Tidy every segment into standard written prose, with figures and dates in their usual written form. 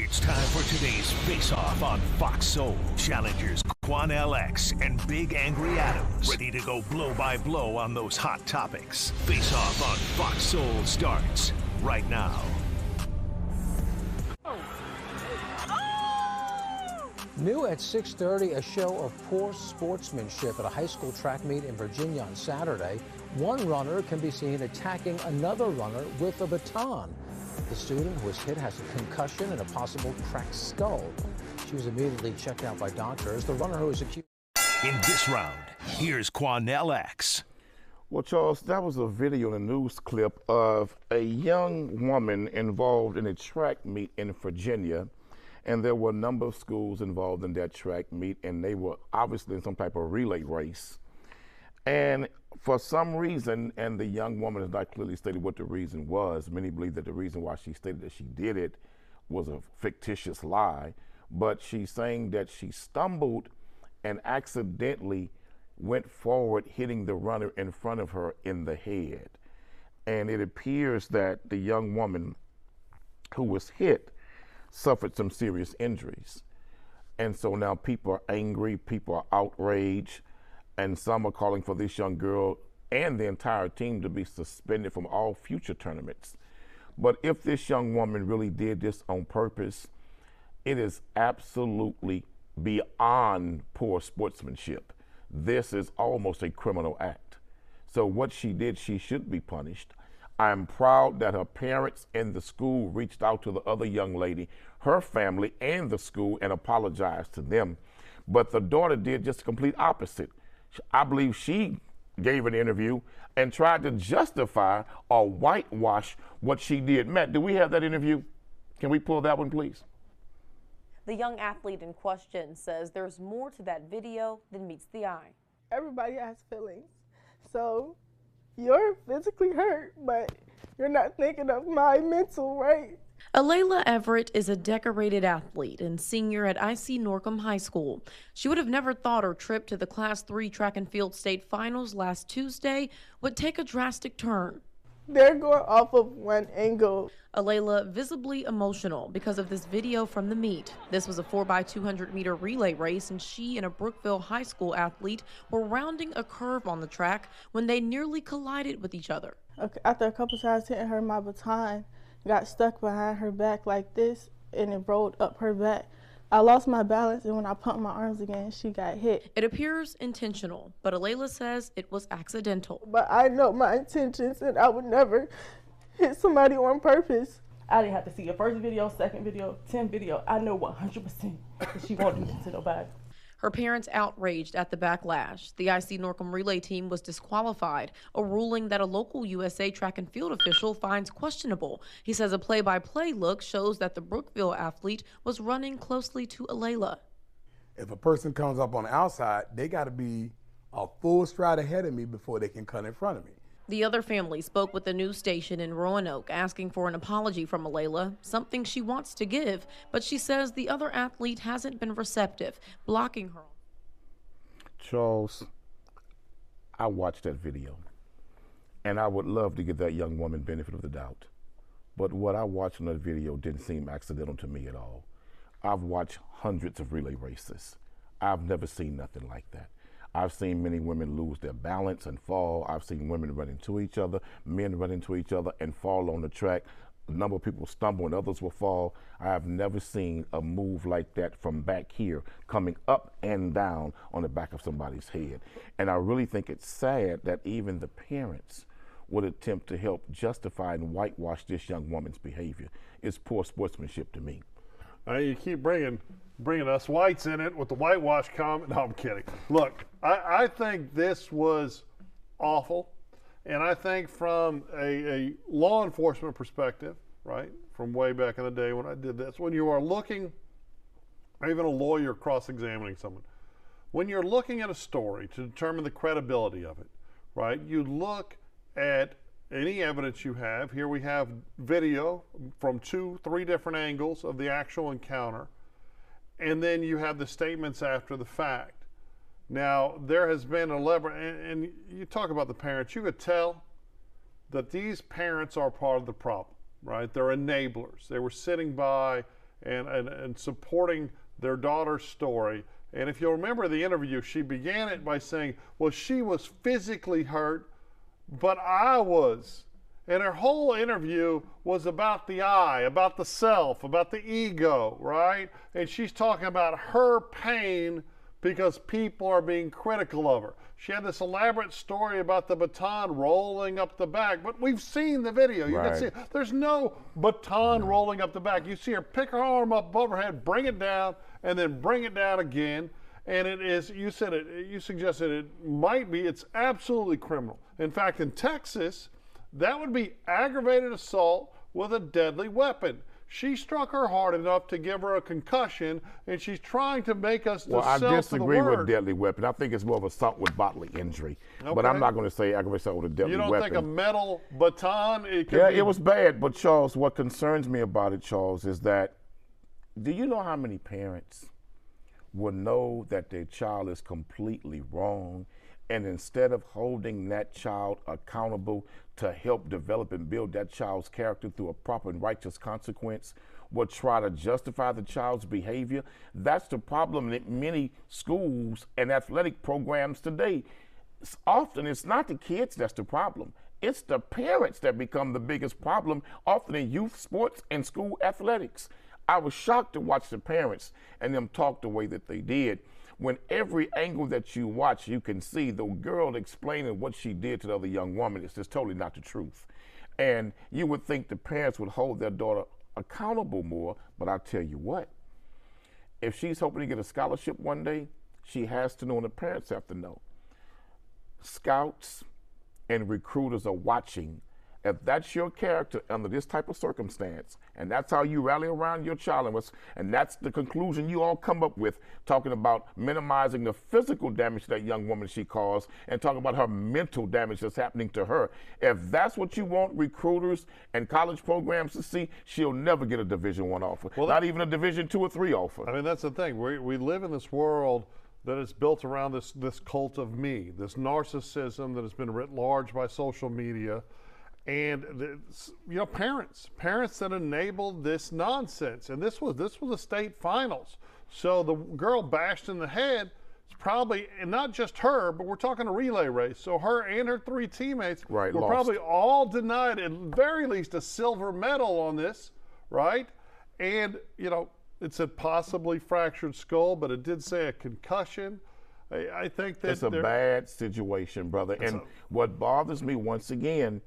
It's time for today's face-off on Fox Soul. Challengers Quan LX and Big Angry Adams ready to go blow by blow on those hot topics. Face-off on Fox Soul starts right now. New at 6:30, a show of poor sportsmanship at a high school track meet in Virginia on Saturday. One runner can be seen attacking another runner with a baton. The student who was hit has a concussion and a possible cracked skull. She was immediately checked out by doctors. The runner who was accused. In this round, here's Quan LX. Well, Charles, that was a video and a news clip of a young woman involved in a track meet in Virginia. And there were a number of schools involved in that track meet, and they were obviously in some type of relay race. And for some reason, and the young woman has not clearly stated what the reason was, many believe that the reason why she stated that she did it was a fictitious lie, but she's saying that she stumbled and accidentally went forward, hitting the runner in front of her in the head. And it appears that the young woman who was hit suffered some serious injuries. And so now people are angry, people are outraged, and some are calling for this young girl and the entire team to be suspended from all future tournaments. But if this young woman really did this on purpose, it is absolutely beyond poor sportsmanship. This is almost a criminal act. So what she did, she should be punished. I'm proud that her parents and the school reached out to the other young lady, her family and the school, and apologized to them. But the daughter did just the complete opposite. I believe she gave an interview and tried to justify or whitewash what she did. Matt, do we have that interview? Can we pull that one, please? The young athlete in question says there's more to that video than meets the eye. Everybody has feelings. So you're physically hurt, but you're not thinking of my mental, right? Alayla Everett is a decorated athlete and senior at IC Norcom High School. She would have never thought her trip to the Class 3 track and field state finals last Tuesday would take a drastic turn. They're going off of one angle. Alayla visibly emotional because of this video from the meet. This was a 4x200 meter relay race, and she and a Brookville High School athlete were rounding a curve on the track when they nearly collided with each other. Okay, after a couple times hitting her, my baton got stuck behind her back like this, and it rolled up her back. I lost my balance, and when I pumped my arms again, she got hit. It appears intentional, but Alayla says it was accidental. But I know my intentions, and I would never hit somebody on purpose. I didn't have to see your first video, second video, 10th video. I know 100% that she won't do this to nobody. Her parents outraged at the backlash. The IC Norcom relay team was disqualified, a ruling that a local USA track and field official finds questionable. He says a play-by-play look shows that the Brookville athlete was running closely to Alayla. If a person comes up on the outside, they got to be a full stride ahead of me before they can cut in front of me. The other family spoke with the news station in Roanoke asking for an apology from Alayla, something she wants to give, but she says the other athlete hasn't been receptive, blocking her. Charles, I watched that video, and I would love to give that young woman benefit of the doubt. But what I watched in that video didn't seem accidental to me at all. I've watched hundreds of relay races. I've never seen nothing like that. I've seen many women lose their balance and fall. I've seen women run into each other, men run into each other and fall on the track. A number of people stumble and others will fall. I have never seen a move like that from back here, coming up and down on the back of somebody's head. And I really think it's sad that even the parents would attempt to help justify and whitewash this young woman's behavior. It's poor sportsmanship to me. You keep bringing us whites in it with the whitewash comment. No, I'm kidding. Look, I think this was awful, and I think from a law enforcement perspective, right, from way back in the day when I did this, when you are looking, or even a lawyer cross-examining someone, when you're looking at a story to determine the credibility of it, right, you look at any evidence you have. Here we have video from 2-3 different angles of the actual encounter, and then you have the statements after the fact. Now, there has been and you talk about the parents, you could tell that these parents are part of the problem, right? They're enablers. They were sitting by and supporting their daughter's story. And if you'll remember the interview, she began it by saying, well, she was physically hurt, but I was. And her whole interview was about the I, about the self, about the ego, right? And she's talking about her pain because people are being critical of her. She had this elaborate story about the baton rolling up the back, but we've seen the video. You can see it. There's no baton rolling up the back. You see her pick her arm up above her head, bring it down, and then bring it down again. And it is, you said it, you suggested it might be, it's absolutely criminal. In fact, in Texas, that would be aggravated assault with a deadly weapon. She struck her hard enough to give her a concussion, and she's trying to make us Well, I disagree with deadly. deadly weapon. I think it's more of assault with bodily injury. But I'm not going to say aggravated assault with a deadly weapon. You don't think a metal baton? It was bad. But, Charles, what concerns me about it, Charles, is that do you know how many parents will know that their child is completely wrong, and instead of holding that child accountable to help develop and build that child's character through a proper and righteous consequence, will try to justify the child's behavior? That's the problem in many schools and athletic programs today. Often it's not the kids that's the problem. It's the parents that become the biggest problem, often in youth sports and school athletics. I was shocked to watch the parents and them talk the way that they did. When every angle that you watch, you can see the girl explaining what she did to the other young woman. It's just totally not the truth. And you would think the parents would hold their daughter accountable more, but I'll tell you what, if she's hoping to get a scholarship one day, she has to know, and the parents have to know. Scouts and recruiters are watching. If that's your character under this type of circumstance, and that's how you rally around your child, and that's the conclusion you all come up with, talking about minimizing the physical damage that young woman she caused, and talking about her mental damage that's happening to her. If that's what you want recruiters and college programs to see, she'll never get a Division I offer, not even a Division II or III offer. I mean, that's the thing. We live in this world that is built around this cult of me, this narcissism that has been writ large by social media. And parents that enabled this nonsense, and this was the state finals. So the girl bashed in the head. It's probably, and not just her, but we're talking a relay race. So her and her three teammates were probably all denied at very least a silver medal on this, right? And it said possibly fractured skull, but it did say a concussion. I think that it's a bad situation, brother. And what bothers me once again,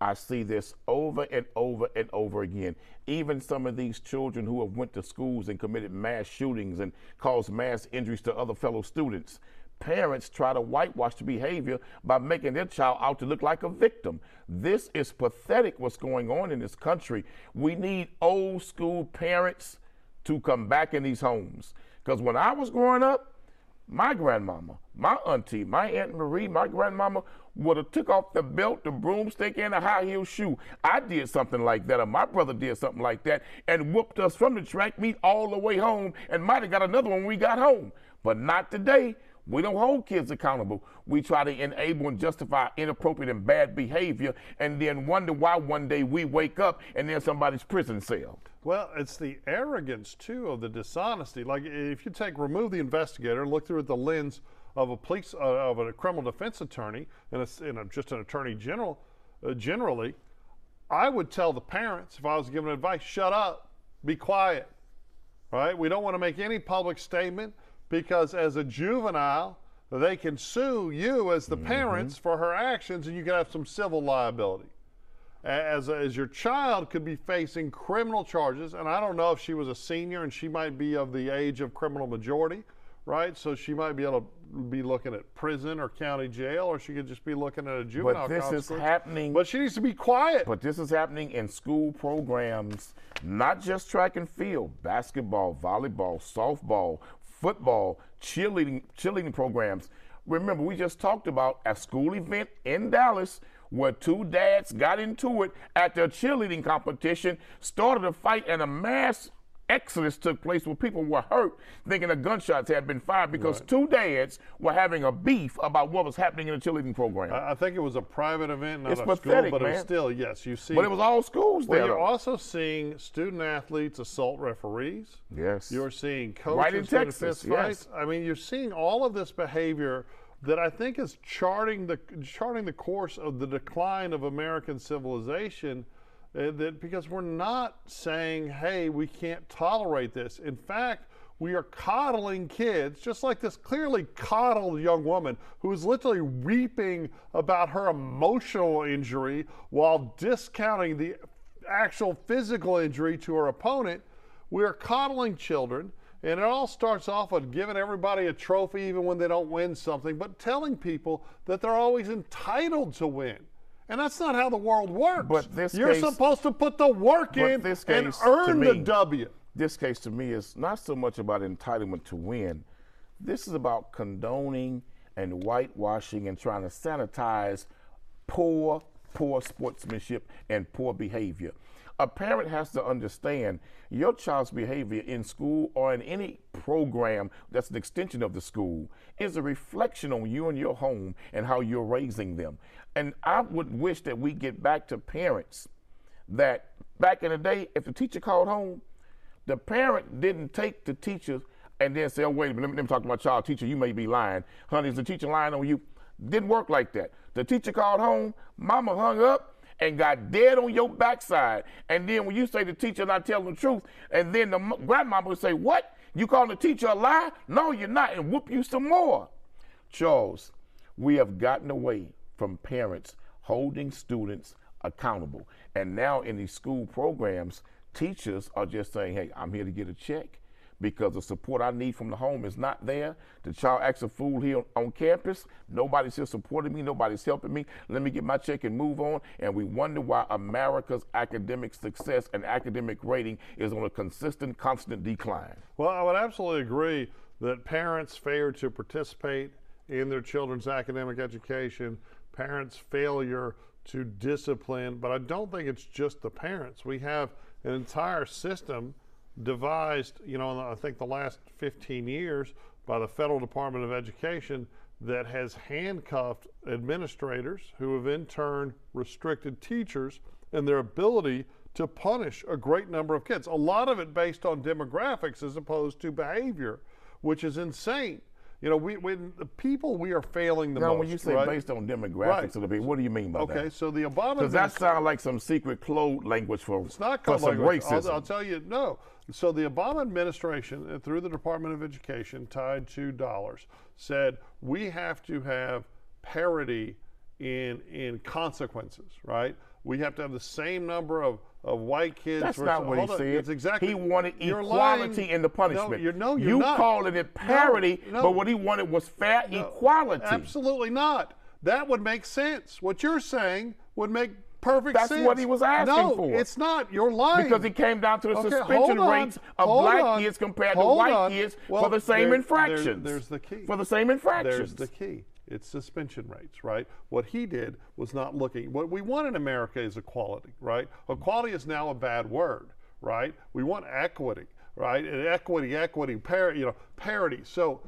I see this over and over and over again. Even some of these children who have went to schools and committed mass shootings and caused mass injuries to other fellow students, parents try to whitewash the behavior by making their child out to look like a victim. This is pathetic what's going on in this country. We need old school parents to come back in these homes. Because when I was growing up, my grandmama, my auntie, my Aunt Marie, my grandmama would have took off the belt, the broomstick, and a high heel shoe. I did something like that, or my brother did something like that, and whooped us from the track meet all the way home, and might have got another one when we got home. But not today. We don't hold kids accountable. We try to enable and justify inappropriate and bad behavior, and then wonder why one day we wake up and they're in somebody's prison cell. Well, it's the arrogance, too, of the dishonesty. Like, if you remove the investigator and look through it the lens of a criminal defense attorney and just an attorney general, generally, I would tell the parents, if I was giving advice, shut up, be quiet, right? We don't want to make any public statement, because as a juvenile, they can sue you as the parents for her actions, and you can have some civil liability. As your child could be facing criminal charges, and I don't know if she was a senior and she might be of the age of criminal majority, right? So she might be able to be looking at prison or county jail, or she could just be looking at a juvenile But this is happening. But she needs to be quiet. But this is happening in school programs, not just track and field, basketball, volleyball, softball, football, cheerleading programs. Remember, we just talked about a school event in Dallas where two dads got into it at their cheerleading competition, started a fight, and a mass exodus took place where people were hurt thinking the gunshots had been fired because two dads were having a beef about what was happening in the cheerleading program. I think it was a private event, not It's a pathetic, school, but man. it's still, yes, you see. But it was all schools Well, there. you're though. also seeing student athletes assault referees. Yes. You're seeing coaches Right in get in Texas, fist fights. yes. I mean, you're seeing all of this behavior that I think is charting the course of the decline of American civilization. Because we're not saying, hey, we can't tolerate this. In fact, we are coddling kids, just like this clearly coddled young woman who is literally weeping about her emotional injury while discounting the actual physical injury to her opponent. We are coddling children, and it all starts off with giving everybody a trophy even when they don't win something, but telling people that they're always entitled to win. And that's not how the world works. But this You're case- supposed to put the work But in this and case, to earn the me- W. This case to me is not so much about entitlement to win. This is about condoning and whitewashing and trying to sanitize poor sportsmanship and poor behavior. A parent has to understand your child's behavior in school or in any program that's an extension of the school is a reflection on you and your home and how you're raising them. And I would wish that we get back to parents that back in the day, if the teacher called home, the parent didn't take the teacher and then say, oh, wait a minute, let me talk to my child. Teacher, you may be lying. Honey, is the teacher lying on you? Didn't work like that. The teacher called home, mama hung up and got dead on your backside. And then when you say the teacher not telling the truth, and then the grandmama would say, what? You calling the teacher a lie? No, you're not, and whoop you some more. Charles, we have gotten away from parents holding students accountable. And now in these school programs, teachers are just saying, hey, I'm here to get a check because the support I need from the home is not there. The child acts a fool here on campus. Nobody's here supporting me. Nobody's helping me. Let me get my check and move on. And we wonder why America's academic success and academic rating is on a consistent, constant decline. Well, I would absolutely agree that parents fail to participate in their children's academic education, parents' failure to discipline, but I don't think it's just the parents. We have an entire system devised, you know, in I think the last 15 years by the Federal Department of Education that has handcuffed administrators who have in turn restricted teachers and their ability to punish a great number of kids. A lot of it based on demographics as opposed to behavior, which is insane. You know, the people we are failing the most. Now, when you say right? based on demographics of the people, what do you mean by that? Okay, so the Obama Because that sounds like some secret code language for, it's not for code some language. racism. I'll tell you, no. So the Obama administration, through the Department of Education, tied to dollars, said we have to have parity in consequences, right? We have to have the same number of white kids. That's not what he said. It's exactly. He wanted you're equality lying. in the punishment. You're you not. calling it parity, No. but what he wanted was fair equality. Absolutely not. That would make sense. What you're saying would make perfect That's sense. what he was asking for. No, it's not. You're lying. Because it came down to the Okay, suspension hold on, rates of hold black on, kids compared to hold white on. kids Well, for the same there- infractions. there's the key. For the same infractions. There's the key. It's suspension rates, right? What he did was not looking. What we want in America is equality, right? Equality is now a bad word, right? We want equity, right? And equity, parity. So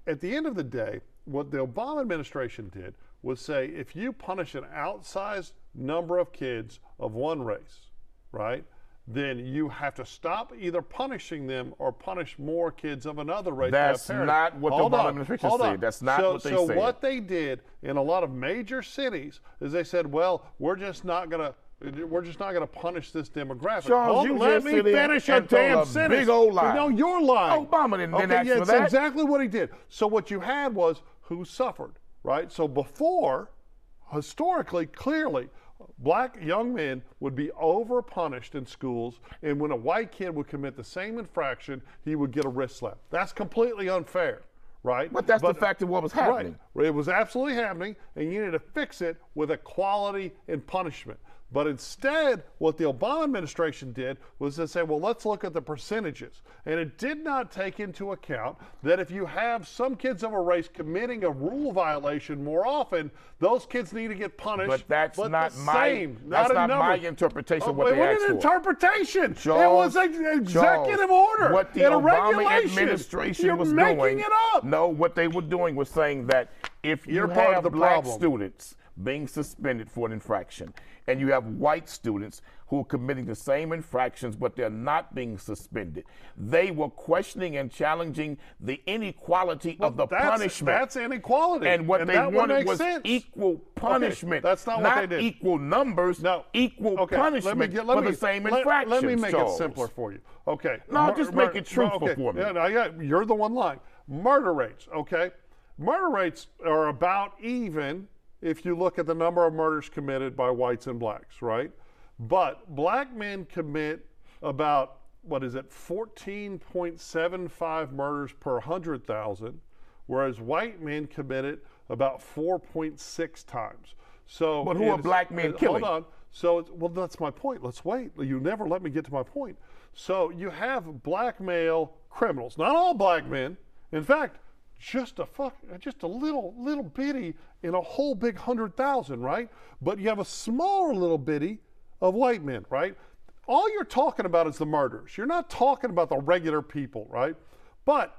at the end of the day, what the Obama administration did was say, if you punish an outsized number of kids of one race, right, then you have to stop either punishing them or punish more kids of another race. That's not what the Obama administration said. That's not what they said. So what they did in a lot of major cities is they said, well, we're just not going to punish this demographic. Charles, you let just me sit there finish your and told damn a sentence. big old lie. No, you're lying. Obama didn't ask for that's that. exactly what he did. So what you had was who suffered, right? So before, historically, clearly, black young men would be over punished in schools, and when a white kid would commit the same infraction, he would get a wrist slap. That's completely unfair, right? But that's the fact of what was happening. Right. It was absolutely happening, and you need to fix it with equality in punishment. But instead, what the Obama administration did was to say, well, let's look at the percentages. And it did not take into account that if you have some kids of a race committing a rule violation more often, those kids need to get punished. But that's not my interpretation of what they asked for. It wasn't an interpretation. Charles, it was an executive order. What the Obama administration was doing. It up. No, what they were doing was saying that if you have black students being suspended for an infraction, and you have white students who are committing the same infractions, but they're not being suspended. They were questioning and challenging the inequality of the punishment. That's inequality. And what they wanted was equal punishment. Okay, that's not what they did. Not equal numbers, equal punishment for the same infractions. Let me make it simpler for you. Okay. No, just make it truthful for me. Yeah, you're the one lying. Murder rates, okay? Murder rates are about even if you look at the number of murders committed by whites and blacks, right? But black men commit about, 14.75 murders per 100,000, whereas white men committed about 4.6 times. So, but who are black men killing? Hold on. So, well, that's my point. Let's wait. You never let me get to my point. So you have black male criminals, not all black men. In fact, just a little bitty in a whole big 100,000, right? But you have a smaller little bitty of white men, right? All you're talking about is the murders. You're not talking about the regular people, right? But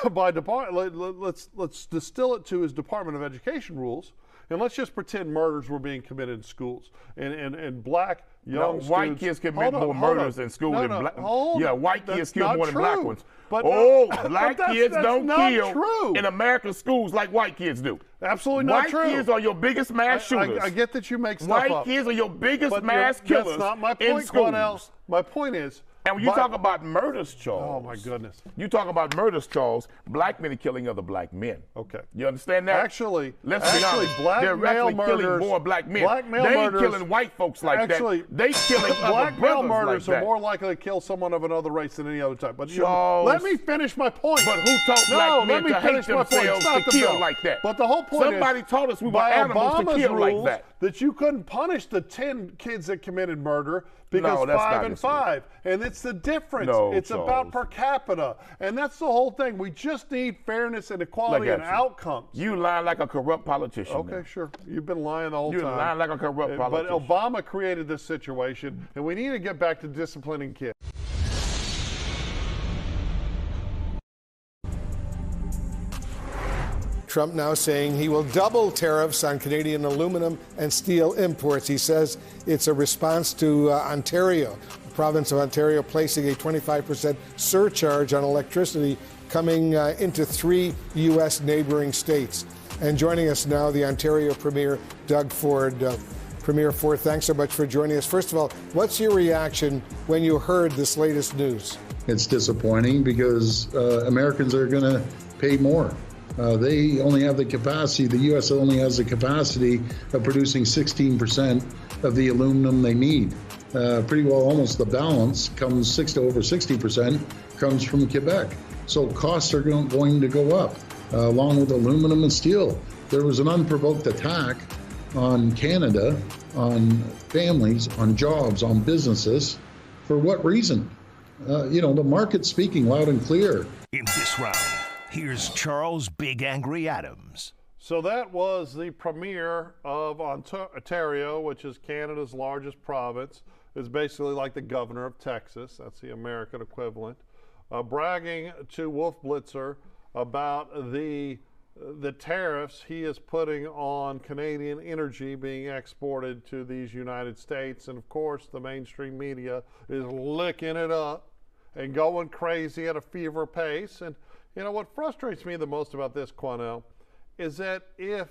let's distill it to his Department of Education rules, and let's just pretend murders were being committed in schools, and black young students. White kids commit more murders in school than black. Yeah, white kids kill more than black ones. But black kids don't kill in American schools like white kids do. Absolutely not true. White kids are your biggest mass shooters. I get that you make stuff up. White kids are your biggest mass killers. That's not my point, Cornell. My point is, and when you talk about murders, Charles. Oh, my goodness. You talk about murders, Charles, black men are killing other black men. Okay. You understand that? Actually, let's be honest. They're actually killing more black men. They ain't killing white folks like that. They killing black male murders like are more likely to kill someone of another race than any other type. But Charles, let me finish my point. But who taught black men to hate themselves to kill like that? But the whole point Somebody taught us we were animals to kill like that. That you couldn't punish the 10 kids that committed murder because 5 and 5. And it's the difference. It's Charles. About per capita. And that's the whole thing. We just need fairness and equality and outcomes. You lie like a corrupt politician. Okay, now. Sure. You've been lying the whole time. You lie like a corrupt politician. But Obama created this situation, and we need to get back to disciplining kids. Trump now saying he will double tariffs on Canadian aluminum and steel imports. He says it's a response to Ontario, the province of Ontario placing a 25% surcharge on electricity coming into 3 U.S. neighboring states. And joining us now, the Ontario Premier, Doug Ford. Premier Ford, thanks so much for joining us. First of all, what's your reaction when you heard this latest news? It's disappointing because Americans are going to pay more. They only have the capacity, the U.S. only has the capacity of producing 16% of the aluminum they need. Pretty well almost the balance comes over 60% comes from Quebec. So costs are going to go up along with aluminum and steel. There was an unprovoked attack on Canada, on families, on jobs, on businesses. For what reason? The market's speaking loud and clear. In this round, here's Charles Big Angry Adams. So that was the premier of Ontario, which is Canada's largest province. It's basically like the governor of Texas. That's the American equivalent. Bragging to Wolf Blitzer about the tariffs he is putting on Canadian energy being exported to these United States. And of course, the mainstream media is licking it up and going crazy at a fever pace. And what frustrates me the most about this, Quanell, is that if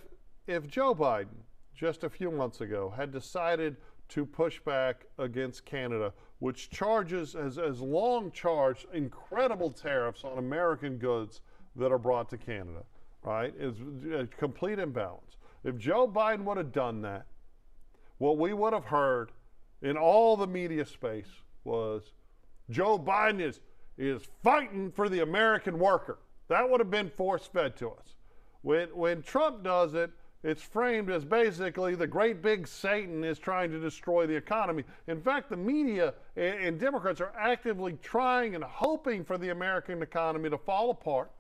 Joe Biden just a few months ago had decided to push back against Canada, which has long charged incredible tariffs on American goods that are brought to Canada, right? It's a complete imbalance. If Joe Biden would have done that, what we would have heard in all the media space was Joe Biden is fighting for the American worker. That would have been force-fed to us. When Trump does it, it's framed as basically the great big Satan is trying to destroy the economy. In fact, the media and Democrats are actively trying and hoping for the American economy to fall apart,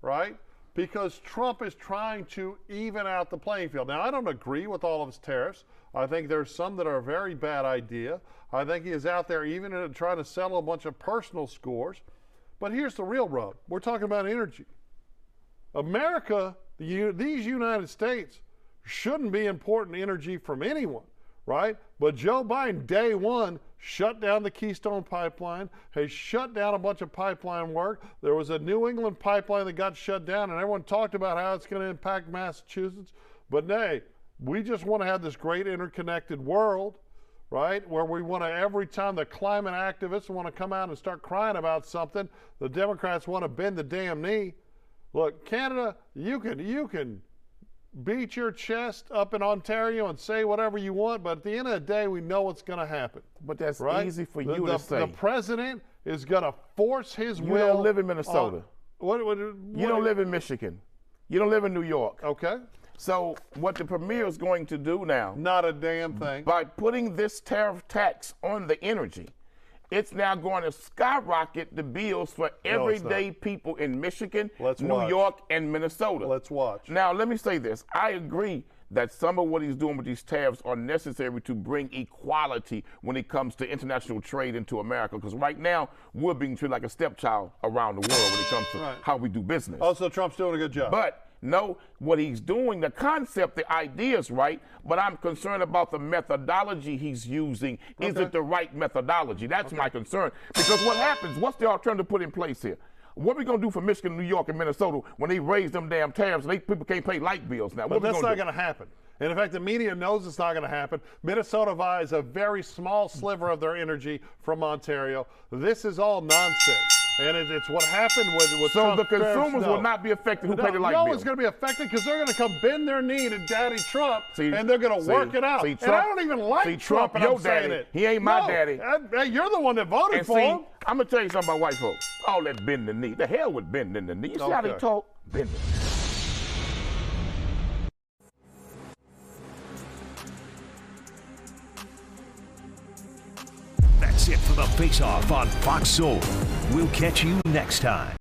right? Because Trump is trying to even out the playing field. Now, I don't agree with all of his tariffs. I think there's some that are a very bad idea. I think he is out there even trying to settle a bunch of personal scores. But here's the real rub. We're talking about energy. America, these United States, shouldn't be importing energy from anyone, right? But Joe Biden, day one, shut down the Keystone Pipeline, has shut down a bunch of pipeline work. There was a New England pipeline that got shut down, and everyone talked about how it's going to impact Massachusetts. But nay, we just want to have this great interconnected world, right, where we want to, every time the climate activists want to come out and start crying about something, the Democrats want to bend the damn knee. Look, Canada, you can beat your chest up in Ontario and say whatever you want, but at the end of the day, we know what's going to happen. But that's right? easy for you to say. The president is going to force his will. You don't live in Minnesota. You don't live in Michigan. You don't live in New York. Okay. So what the premier is going to do now, not a damn thing, by putting this tariff tax on the energy, it's now going to skyrocket the bills for everyday people in Michigan, New York, and Minnesota. Let's watch. Now, let me say this. I agree that some of what he's doing with these tariffs are necessary to bring equality when it comes to international trade into America, because right now we're being treated like a stepchild around the world when it comes to how we do business. Also, Trump's doing a good job. But no, what he's doing, the concept, the idea is right, but I'm concerned about the methodology he's using. Okay. Is it the right methodology? That's my concern. Because what happens, what's the alternative put in place here? What are we going to do for Michigan, New York, and Minnesota when they raise them damn tariffs and people can't pay light bills now? But that's not going to happen. And in fact, the media knows it's not going to happen. Minnesota buys a very small sliver of their energy from Ontario. This is all nonsense. And it's what happened with so Trump. The consumers will not be affected who pay the light bill. No one's going to be affected because they're going to come bend their knee to Daddy Trump, and they're going to work it out. Trump, and I don't even like Trump, and your I'm saying daddy. it. He ain't my daddy. You're the one that voted for him. I'm going to tell you something about white folks. All that bending the knee. The hell with bending the knee. You see how they talk? Bending. That's it for the Face Off on Fox Soul. We'll catch you next time.